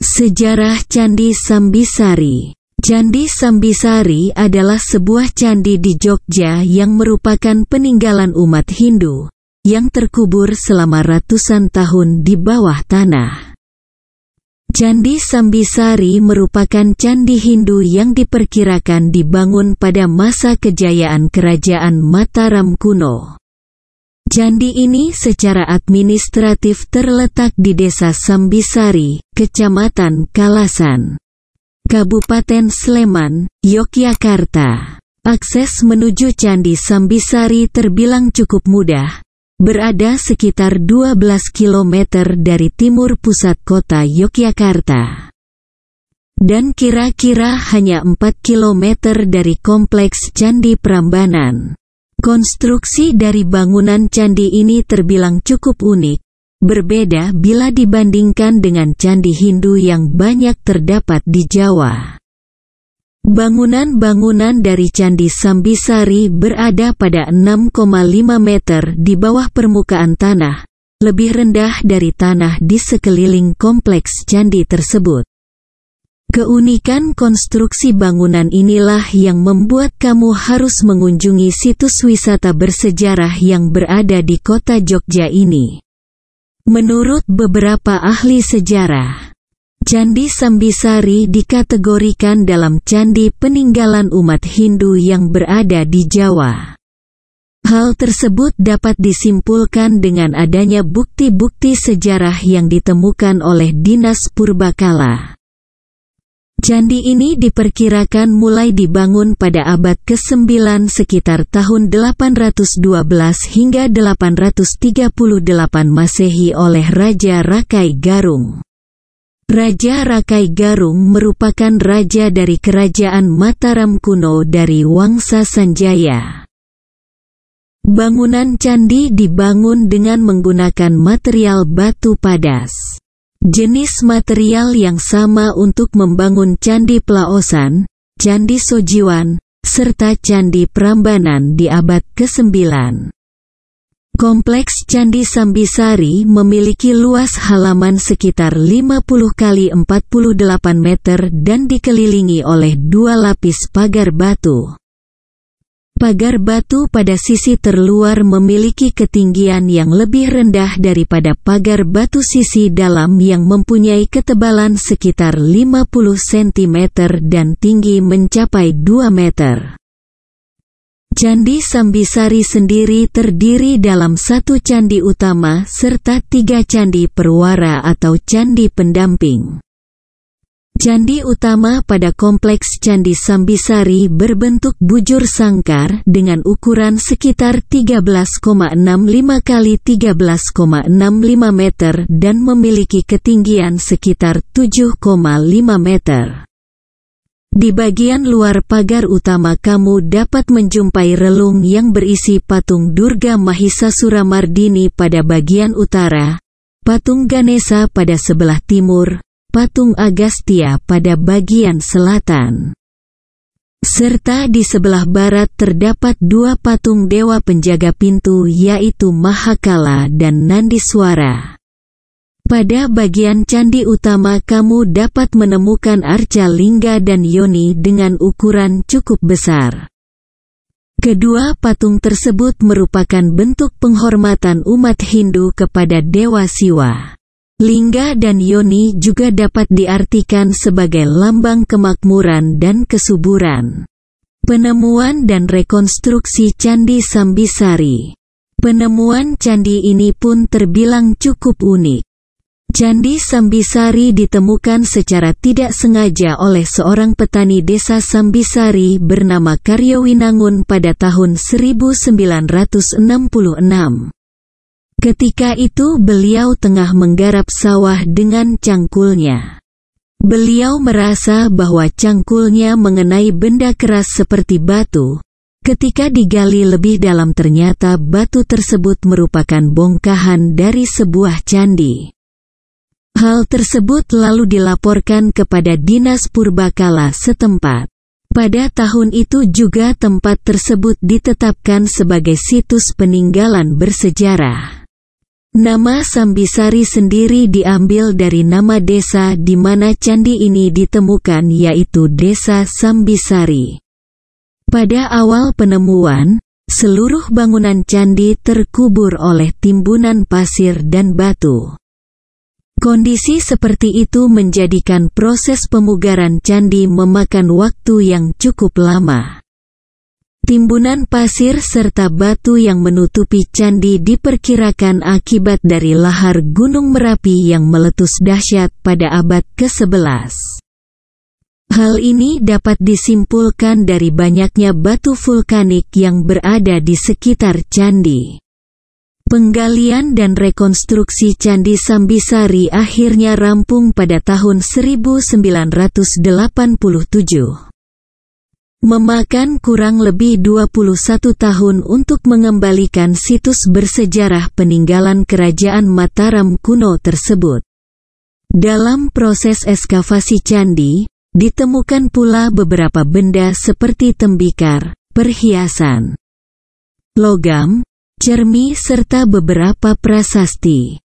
Sejarah Candi Sambisari. Candi Sambisari adalah sebuah candi di Jogja yang merupakan peninggalan umat Hindu, yang terkubur selama ratusan tahun di bawah tanah. Candi Sambisari merupakan candi Hindu yang diperkirakan dibangun pada masa kejayaan Kerajaan Mataram kuno. Candi ini secara administratif terletak di Desa Sambisari, Kecamatan Kalasan, Kabupaten Sleman, Yogyakarta. Akses menuju Candi Sambisari terbilang cukup mudah, berada sekitar 12 km dari timur pusat kota Yogyakarta, dan kira-kira hanya 4 km dari kompleks Candi Prambanan. Konstruksi dari bangunan candi ini terbilang cukup unik, berbeda bila dibandingkan dengan candi Hindu yang banyak terdapat di Jawa. Bangunan-bangunan dari Candi Sambisari berada pada 6,5 meter di bawah permukaan tanah, lebih rendah dari tanah di sekeliling kompleks candi tersebut. Keunikan konstruksi bangunan inilah yang membuat kamu harus mengunjungi situs wisata bersejarah yang berada di kota Jogja ini. Menurut beberapa ahli sejarah, Candi Sambisari dikategorikan dalam candi peninggalan umat Hindu yang berada di Jawa. Hal tersebut dapat disimpulkan dengan adanya bukti-bukti sejarah yang ditemukan oleh Dinas Purbakala. Candi ini diperkirakan mulai dibangun pada abad ke-9 sekitar tahun 812 hingga 838 Masehi oleh Raja Rakai Garung. Raja Rakai Garung merupakan raja dari Kerajaan Mataram kuno dari Wangsa Sanjaya. Bangunan candi dibangun dengan menggunakan material batu padas. Jenis material yang sama untuk membangun Candi Plaosan, Candi Sojiwan, serta Candi Prambanan di abad ke-9. Kompleks Candi Sambisari memiliki luas halaman sekitar 50 x 48 meter dan dikelilingi oleh 2 lapis pagar batu. Pagar batu pada sisi terluar memiliki ketinggian yang lebih rendah daripada pagar batu sisi dalam yang mempunyai ketebalan sekitar 50 cm dan tinggi mencapai 2 meter. Candi Sambisari sendiri terdiri dalam satu candi utama serta 3 candi perwara atau candi pendamping. Candi utama pada kompleks Candi Sambisari berbentuk bujur sangkar dengan ukuran sekitar 13,65 x 13,65 meter dan memiliki ketinggian sekitar 7,5 meter. Di bagian luar pagar utama kamu dapat menjumpai relung yang berisi patung Durga Mahisasura Mardini pada bagian utara, patung Ganesha pada sebelah timur, patung Agastya pada bagian selatan. Serta di sebelah barat terdapat 2 patung dewa penjaga pintu yaitu Mahakala dan Nandiswara. Pada bagian candi utama kamu dapat menemukan arca lingga dan yoni dengan ukuran cukup besar. Kedua patung tersebut merupakan bentuk penghormatan umat Hindu kepada Dewa Siwa. Lingga dan yoni juga dapat diartikan sebagai lambang kemakmuran dan kesuburan. Penemuan dan rekonstruksi Candi Sambisari. Penemuan candi ini pun terbilang cukup unik. Candi Sambisari ditemukan secara tidak sengaja oleh seorang petani desa Sambisari bernama Karyowinangun pada tahun 1966. Ketika itu beliau tengah menggarap sawah dengan cangkulnya. Beliau merasa bahwa cangkulnya mengenai benda keras seperti batu. Ketika digali lebih dalam ternyata batu tersebut merupakan bongkahan dari sebuah candi. Hal tersebut lalu dilaporkan kepada Dinas Purbakala setempat. Pada tahun itu juga tempat tersebut ditetapkan sebagai situs peninggalan bersejarah. Nama Sambisari sendiri diambil dari nama desa di mana candi ini ditemukan, yaitu Desa Sambisari. Pada awal penemuan, seluruh bangunan candi terkubur oleh timbunan pasir dan batu. Kondisi seperti itu menjadikan proses pemugaran candi memakan waktu yang cukup lama. Timbunan pasir serta batu yang menutupi candi diperkirakan akibat dari lahar Gunung Merapi yang meletus dahsyat pada abad ke-11. Hal ini dapat disimpulkan dari banyaknya batu vulkanik yang berada di sekitar candi. Penggalian dan rekonstruksi Candi Sambisari akhirnya rampung pada tahun 1987. Memakan kurang lebih 21 tahun untuk mengembalikan situs bersejarah peninggalan Kerajaan Mataram kuno tersebut. Dalam proses ekskavasi candi, ditemukan pula beberapa benda seperti tembikar, perhiasan, logam, cermi serta beberapa prasasti.